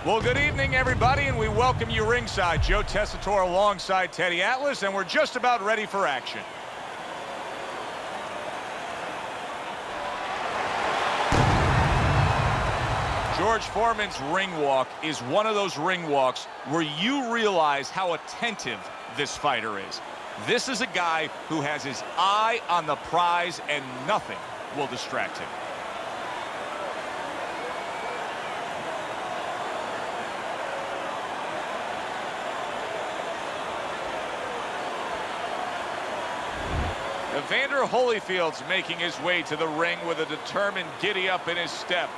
Well, good evening, everybody, and we welcome you ringside. Joe Tessitore alongside Teddy Atlas, and we're just about ready for action. George Foreman's ring walk is one of those ring walks where you realize how attentive this fighter is. This is a guy who has his eye on the prize, and nothing will distract him. Evander Holyfield's making his way to the ring with a determined giddy-up in his step.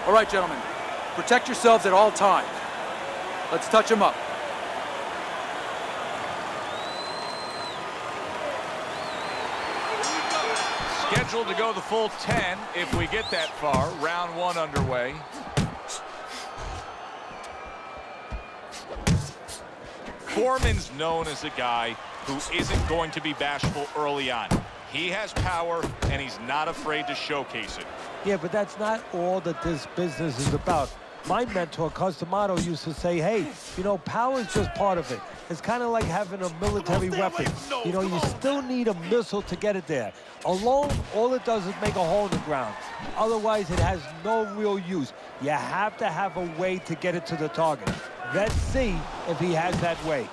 All right, gentlemen, protect yourselves at all times. Let's touch them up. Scheduled to go the full 10 if we get that far. Round one underway. Foreman's known as a guy who isn't going to be bashful early on. He has power, and he's not afraid to showcase it. Yeah, but that's not all that this business is about. My mentor, Customato, used to say, hey, you know, power is just part of it. It's kind of like having a military weapon. You know, you still need a missile to get it there. Alone, all it does is make a hole in the ground. Otherwise, it has no real use. You have to have a way to get it to the target. Let's see if he has that way.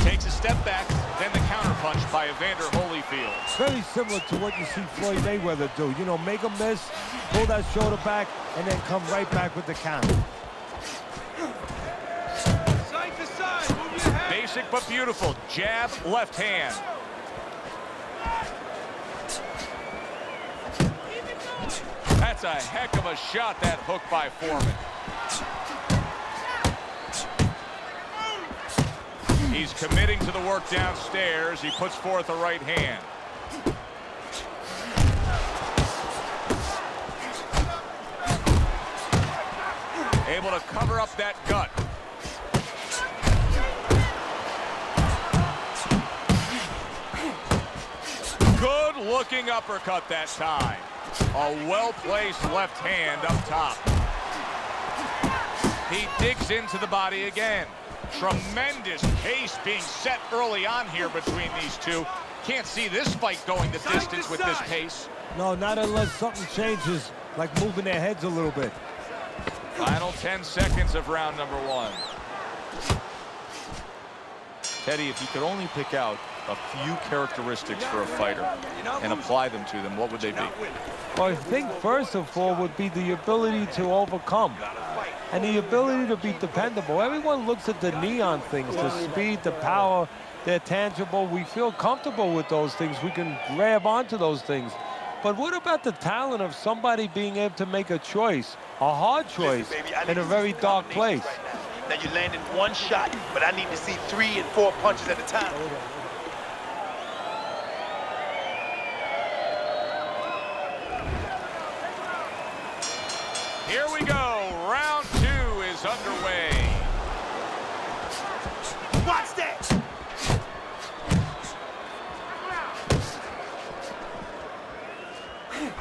Takes a step back, then the counterpunch by Evander Holyfield. Very similar to what you see Floyd Mayweather do. You know, make a miss, pull that shoulder back, and then come right back with the counter. Side to side, move your head. Basic but beautiful. Jab, left hand. That's a heck of a shot, that hook by Foreman. He's committing to the work downstairs. He puts forth a right hand. Able to cover up that gut. Good looking uppercut that time. A well-placed left hand up top. He digs into the body again. Tremendous pace being set early on here between these two. Can't see this fight going the distance with this pace. No, not unless something changes, like moving their heads a little bit. Final 10 seconds of round number one. Teddy, if you could only pick out a few characteristics for a fighter and apply them to them, what would they be? Well, I think first of all would be the ability to overcome and the ability to be dependable. Everyone looks at the neon things, the speed, the power. They're tangible. We feel comfortable with those things. We can grab onto those things. But what about the talent of somebody being able to make a choice, a hard choice, in a very dark place? Now you're landing one shot, but I need to see 3 and 4 punches at a time. Here we go. Round 2 is underway. Watch that!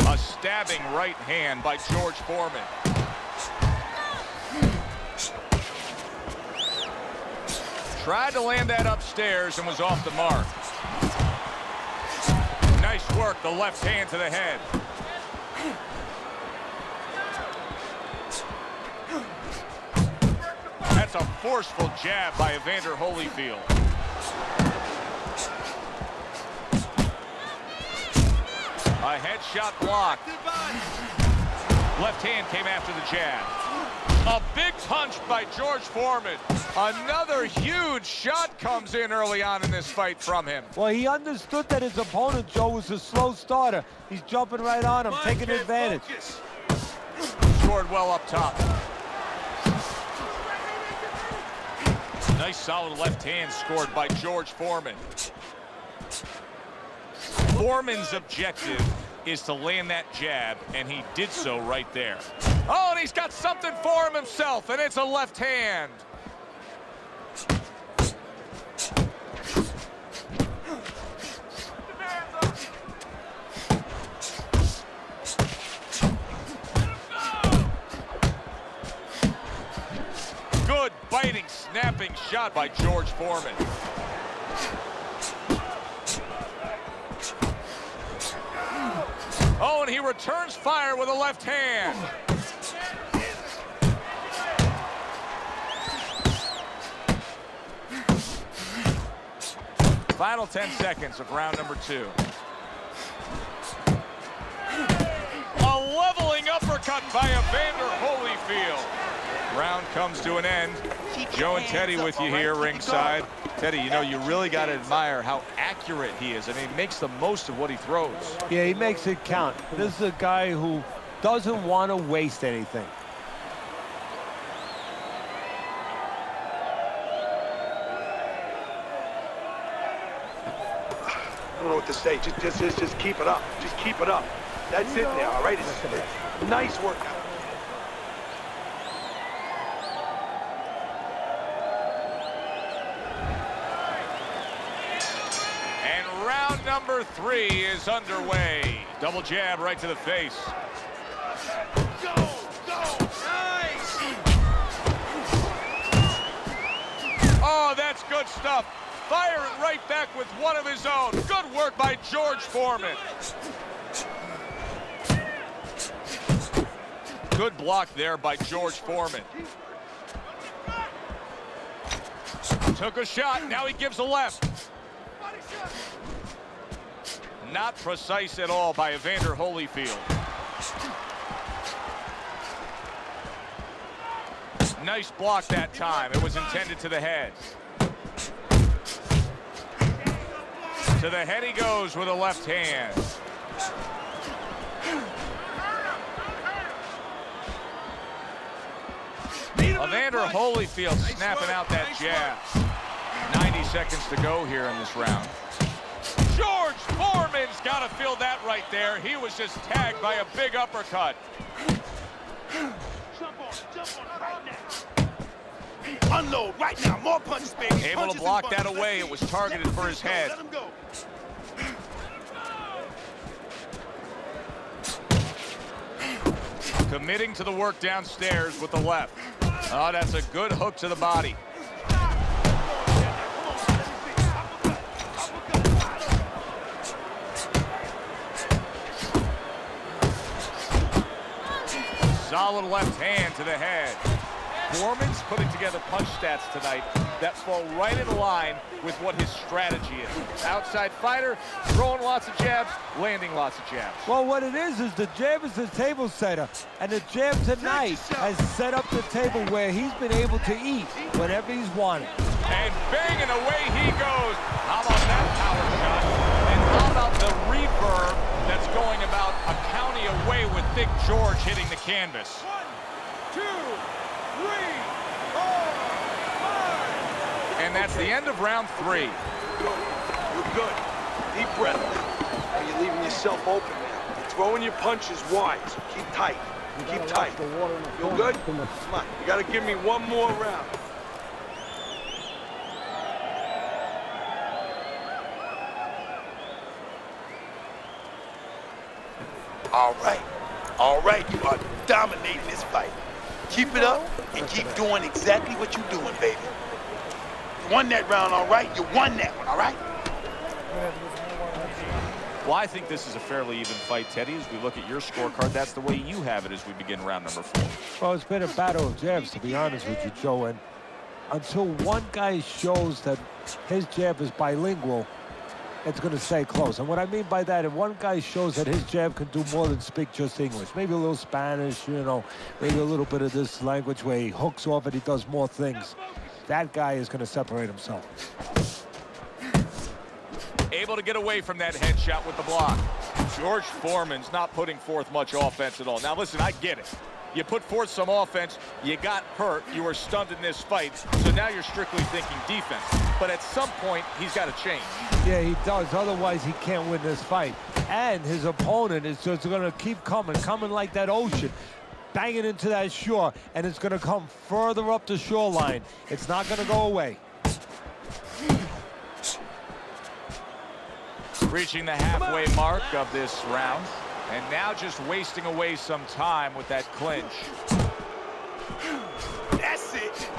A stabbing right hand by George Foreman. Tried to land that upstairs and was off the mark. Nice work, the left hand to the head. That's a forceful jab by Evander Holyfield. A headshot blocked. Left hand came after the jab. A big punch by George Foreman. Another huge shot comes in early on in this fight from him. Well, he understood that his opponent, Joe, was a slow starter. He's jumping right on him, taking advantage. Scored well up top. Nice solid left hand scored by George Foreman. Foreman's objective is to land that jab, and he did so right there. Oh, and he's got something for him himself, and it's a left hand. Good biting, snapping shot by George Foreman. Oh, and he returns fire with a left hand. Final 10 seconds of round number 2. A leveling uppercut by Evander Holyfield. Round comes to an end. Joe and Teddy with you here ringside. Teddy, you know, you really got to admire how accurate he is. I mean, he makes the most of what he throws. Yeah, he makes it count. This is a guy who doesn't want to waste anything. I don't know what to say. Just keep it up. Just keep it up. That's it now, all right? It's nice workout. And round number 3 is underway. Double jab right to the face. Go! Nice! Oh, that's good stuff. Firing right back with one of his own. Good work by George Foreman. Good block there by George Foreman. Took a shot, now he gives a left. Not precise at all by Evander Holyfield. Nice block that time. It was intended to the head. To the head he goes with a left hand. Evander Holyfield snapping out that jab. 90 seconds to go here in this round. George Foreman's got to feel that right there. He was just tagged by a big uppercut. Jump on right now. Unload right now. More punches, baby. Able to block that away. It was targeted for his head. Let him go. Committing to the work downstairs with the left. Oh, that's a good hook to the body. Solid left hand to the head. Foreman's putting together punch stats tonight that fall right in line with what his strategy is. Outside fighter, throwing lots of jabs, landing lots of jabs. Well, what it is the jab is the table setter. And the jab tonight has set up the table where he's been able to eat whenever he's wanted. And banging away he goes. How about that power shot? And how about the reverb that's going about a county away with Big George hitting the canvas? 1, 2, 3, 4, 5. And that's the end of round 3. You're good. Deep breath. Now you're leaving yourself open now. You're throwing your punches wide, so keep tight. Keep tight. Feel good? Come on. You got to give me one more round. All right. All right. You are dominating this fight. Keep it up and keep doing exactly what you're doing, baby. won that round, all right? You won that one, all right? Well, I think this is a fairly even fight, Teddy. As we look at your scorecard, that's the way you have it as we begin round number 4. Well, it's been a battle of jabs, to be honest with you, Joe. And until one guy shows that his jab is bilingual, it's going to stay close. And what I mean by that, if one guy shows that his jab can do more than speak just English, maybe a little Spanish, you know, maybe a little bit of this language where he hooks off and he does more things, that guy is going to separate himself. Able to get away from that headshot with the block. George Foreman's not putting forth much offense at all. Now, listen, I get it. You put forth some offense, you got hurt, you were stunned in this fight, so now you're strictly thinking defense. But at some point, he's got to change. Yeah, he does. Otherwise, he can't win this fight. And his opponent is just going to keep coming like that ocean, banging into that shore, and it's going to come further up the shoreline. It's not going to go away. Reaching the halfway mark of this round, and now just wasting away some time with that clinch. That's it.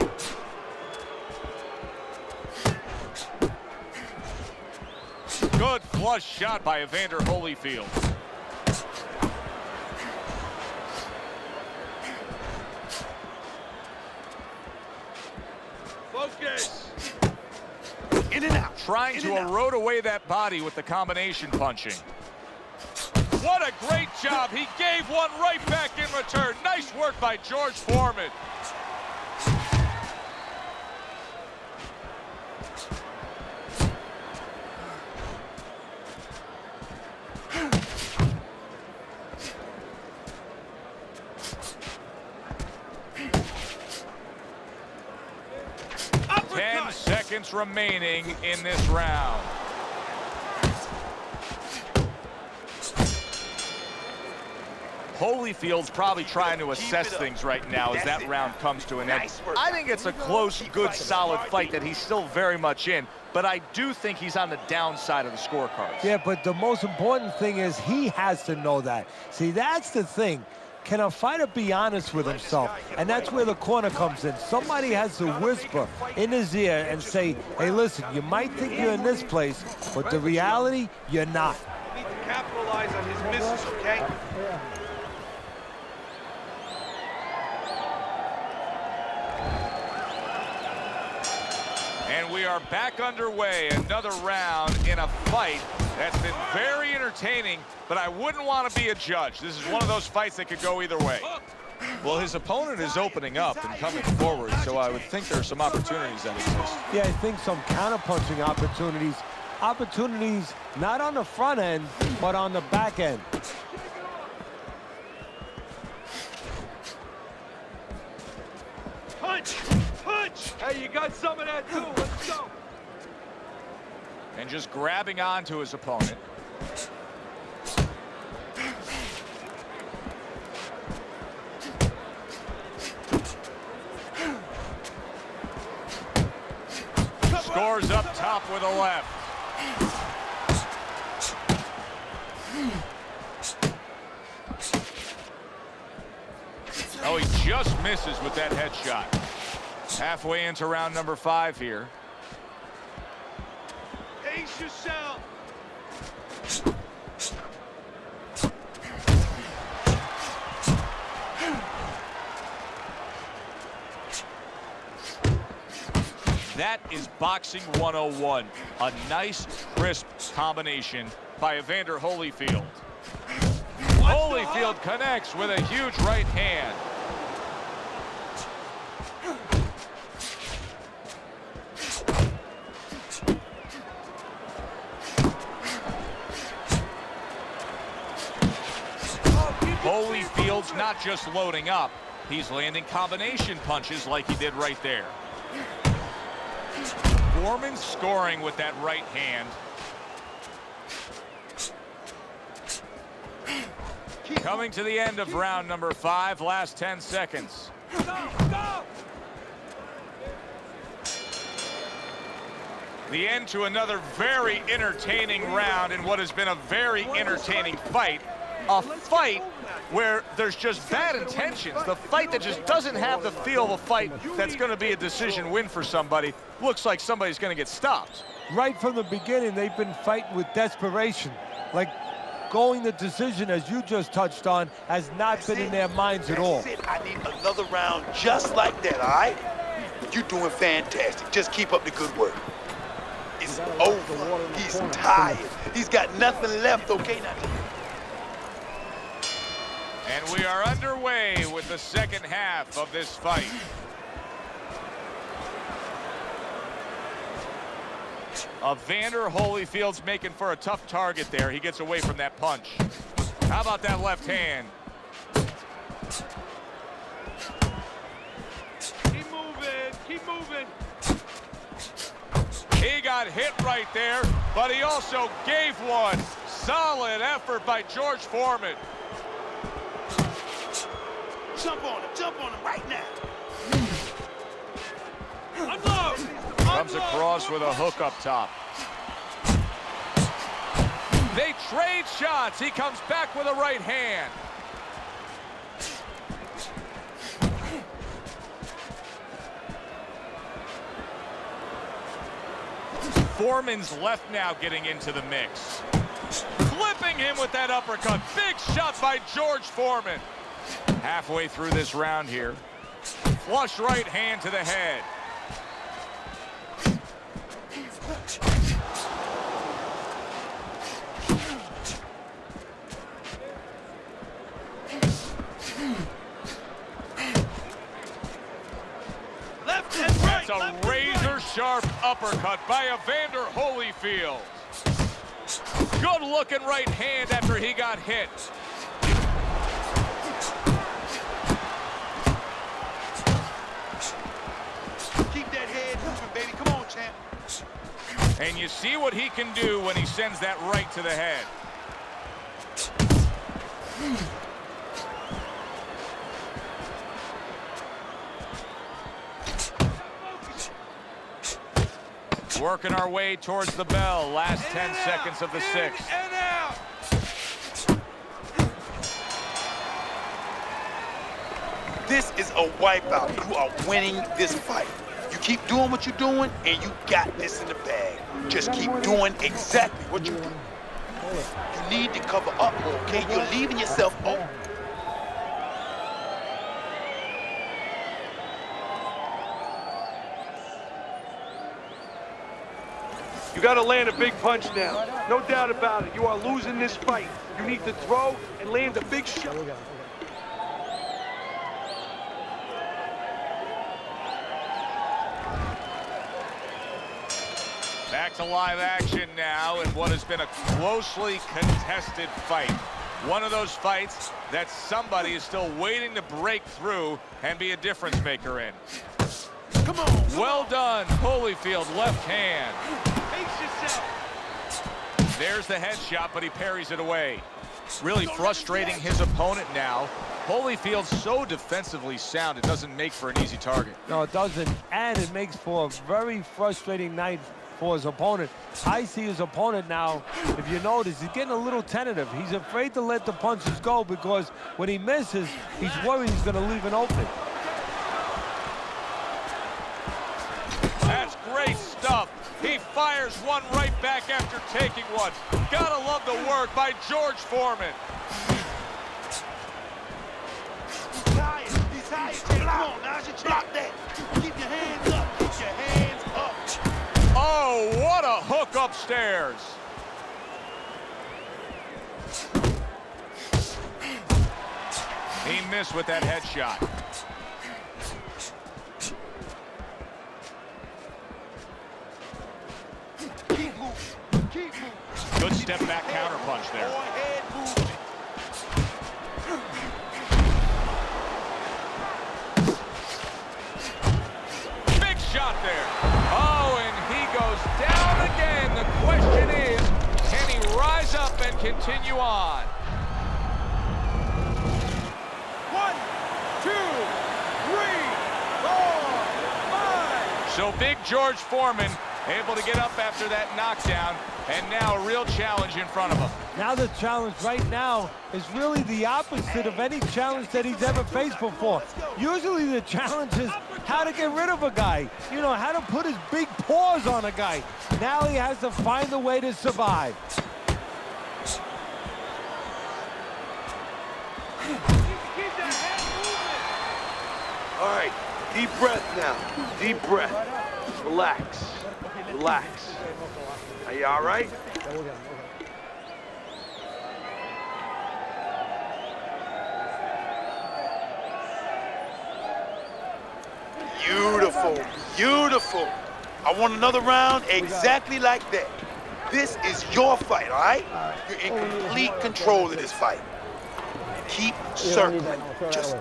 Good flush shot by Evander Holyfield. Focus. In and out. Trying to erode away that body with the combination punching. What a great job. He gave one right back in return. Nice work by George Foreman. Uppercut. 10 seconds remaining in this round. Holyfield's probably trying to assess things right now as that round comes to an end. I think it's a close, good, solid fight that he's still very much in, but I do think he's on the downside of the scorecards. Yeah, but the most important thing is he has to know that. See, that's the thing. Can a fighter be honest with himself? And that's where the corner comes in. Somebody has to whisper in his ear and say, hey, listen, you might think you're in this place, but the reality, you're not. We need to capitalize on his misses, okay? And we are back underway. Another round in a fight that's been very entertaining, but I wouldn't want to be a judge. This is one of those fights that could go either way. Well, his opponent is opening up and coming forward, so I would think there are some opportunities that exist. Yeah, I think some counter-punching opportunities. Opportunities not on the front end, but on the back end. Punch! Punch! Hey, you got some of that too. Let's go. And just grabbing onto his opponent. Scores up top with a left. Oh, he just misses with that headshot. Halfway into round number 5 here. Pace yourself. That is boxing 101. A nice, crisp combination by Evander Holyfield. Holyfield connects with a huge right hand. Holyfield's not just loading up, he's landing combination punches like he did right there. Foreman scoring with that right hand. Coming to the end of round number 5, last 10 seconds. The end to another very entertaining round in what has been a very entertaining fight. a fight where there's just bad intentions. The fight that just doesn't have the feel of a fight that's going to be a decision win for somebody. Looks like somebody's going to get stopped. Right from the beginning, they've been fighting with desperation. Like going the decision, as you just touched on, has not been in their minds at all. I need another round just like that, all right? You're doing fantastic. Just keep up the good work. It's over. He's tired. He's got nothing left, okay? Now, And we are underway with the second half of this fight. Evander Holyfield's making for a tough target there. He gets away from that punch. How about that left hand? Keep moving, keep moving. He got hit right there, but he also gave one. Solid effort by George Foreman. jump on him right now. Unload! Comes across with a hook up top. They trade shots. He comes back with a right hand. Foreman's left now getting into the mix. Flipping him with that uppercut. Big shot by George Foreman. Halfway through this round here. Flush right hand to the head. Left and right! That's a razor-sharp uppercut by Evander Holyfield. Good-looking right hand after he got hit. Keep that head moving, baby. Come on, champ. And you see what he can do when he sends that right to the head. Working our way towards the bell. Last 10 seconds of the sixth. And out! This is a wipeout. You are winning this fight. You keep doing what you're doing, and you got this in the bag. Just keep doing exactly what you do. You need to cover up, okay? You're leaving yourself open. You got to land a big punch now. No doubt about it. You are losing this fight. You need to throw and land a big shot. Back to live action now in what has been a closely contested fight. One of those fights that somebody is still waiting to break through and be a difference maker in. Come on. Well done, Holyfield, left hand. Pace yourself. There's the headshot, but he parries it away. Really frustrating his opponent now. Holyfield's so defensively sound, it doesn't make for an easy target. No, it doesn't, and it makes for a very frustrating night for his opponent. I see his opponent now, if you notice, he's getting a little tentative. He's afraid to let the punches go because when he misses, he's worried he's going to leave an opening. That's great stuff. He fires one right back after taking one. Gotta love the work by George Foreman. He's tired. He's tired. Come on, now you block that. Keep your hands up. Keep your hands up. Oh, what a hook upstairs. He missed with that headshot. Keep moving. Keep moving. Good step back counter punch there. More head movement. Big shot there. Oh, and he goes down again. The question is, can he rise up and continue on? 1, 2, 3, 4, 5. So Big George Foreman able to get up after that knockdown, and now a real challenge in front of him. Now the challenge right now is really the opposite of any challenge that he's ever faced before. Usually the challenge is how to get rid of a guy, you know, how to put his big paws on a guy. Now he has to find a way to survive. All right, deep breath now. Deep breath. Relax. Relax. Are you all right? Beautiful, beautiful. I want another round exactly like that. This is your fight, all right? You're in complete control of this fight. Keep circling. Just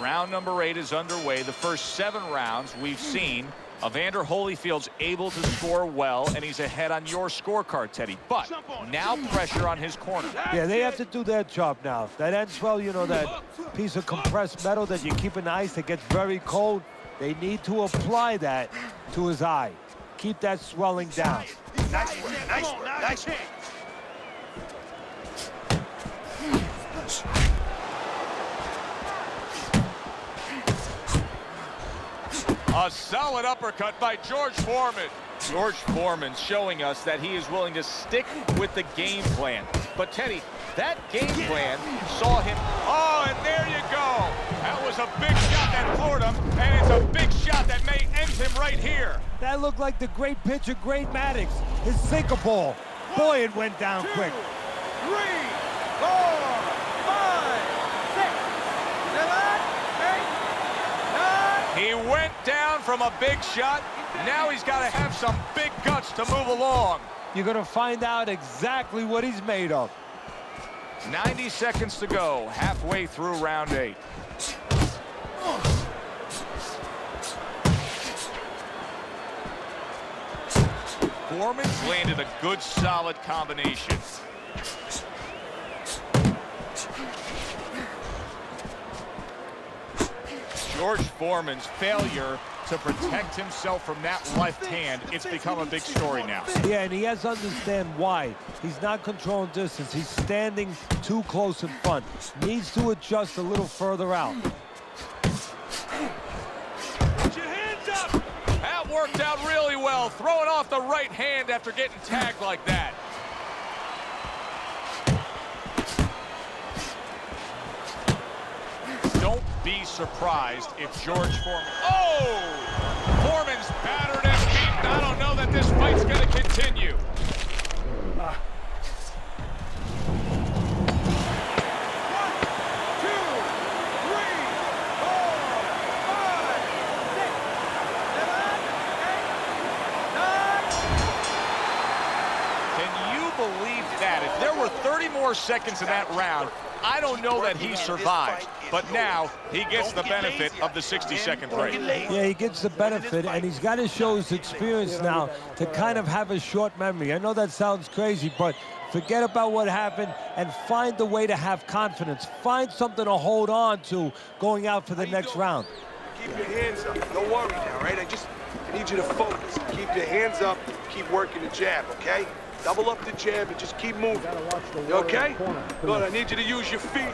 Round number 8 is underway. The first 7 rounds we've seen Evander Holyfield's able to score well, and he's ahead on your scorecard, Teddy. But now pressure on his corner. Yeah, they have to do their job now. That N12, you know, that piece of compressed metal that you keep in the ice that gets very cold, they need to apply that to his eye. Keep that swelling down. nice work, nice work, nice work. A solid uppercut by George Foreman. George Foreman showing us that he is willing to stick with the game plan. But Teddy, that game plan saw him. Oh, and there you go. That was a big shot that floored him, and it's a big shot that may end him right here. That looked like the great pitcher, Great Maddox, his sinker ball. Boy, it went down quick. 3, 4, 5, 6, 7, 8, 9. He went down from a big shot. Now he's got to have some big guts to move along. You're going to find out exactly what he's made of. 90 seconds to go, halfway through round 8. Foreman's landed a good, solid combination. George Foreman's failure to protect himself from that left hand, it's become a big story now. Yeah, and he has to understand why. He's not controlling distance. He's standing too close in front. Needs to adjust a little further out. Put your hands up! That worked out really well, throwing off the right hand after getting tagged like that. Don't be surprised if George Foreman... Oh! Foreman's battered and beaten. I don't know that this fight's going to continue. If there were 30 more seconds in that round, I don't know that he survives. But now he gets the benefit of the 60-second break. Yeah, he gets the benefit, and he's got to show his experience now to kind of have a short memory. I know that sounds crazy, but forget about what happened and find the way to have confidence. Find something to hold on to going out for the next round. Keep your hands up. Don't worry now, right? I need you to focus. Keep your hands up. Keep working the jab, okay? Double up the jab and just keep moving. You okay? Good, I need you to use your feet.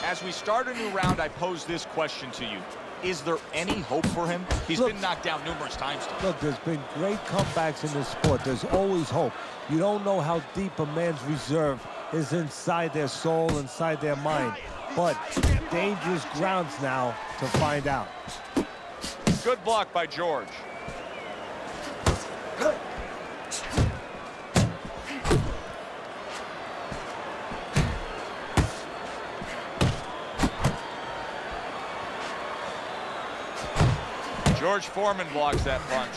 As we start a new round, I pose this question to you. Is there any hope for him? He's been knocked down numerous times. Look, there's been great comebacks in this sport. There's always hope. You don't know how deep a man's reserve is inside their soul, inside their mind. But dangerous grounds now to find out. Good block by George. George Foreman blocks that punch.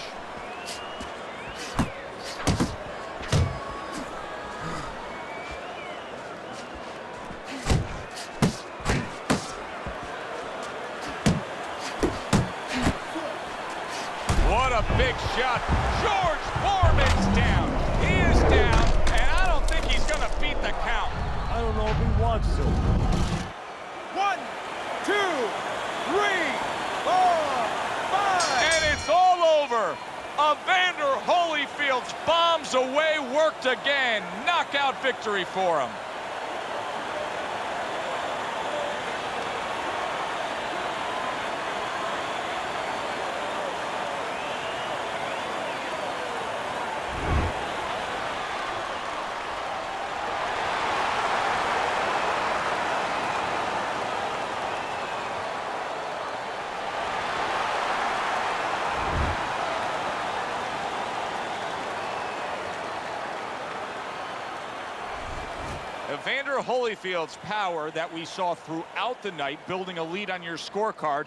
What a big shot. George Foreman's down. He is down, and I don't think he's going to beat the count. I don't know if he wants to. 1, 2, 3, 4, 5. And it's all over. Evander Holyfield's bombs away worked again. Knockout victory for him. Evander Holyfield's power that we saw throughout the night, building a lead on your scorecard,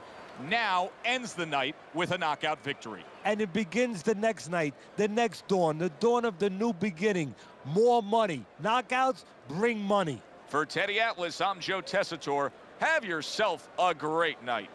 now ends the night with a knockout victory. And it begins the next night, the next dawn, the dawn of the new beginning. More money. Knockouts bring money. For Teddy Atlas, I'm Joe Tessitore. Have yourself a great night.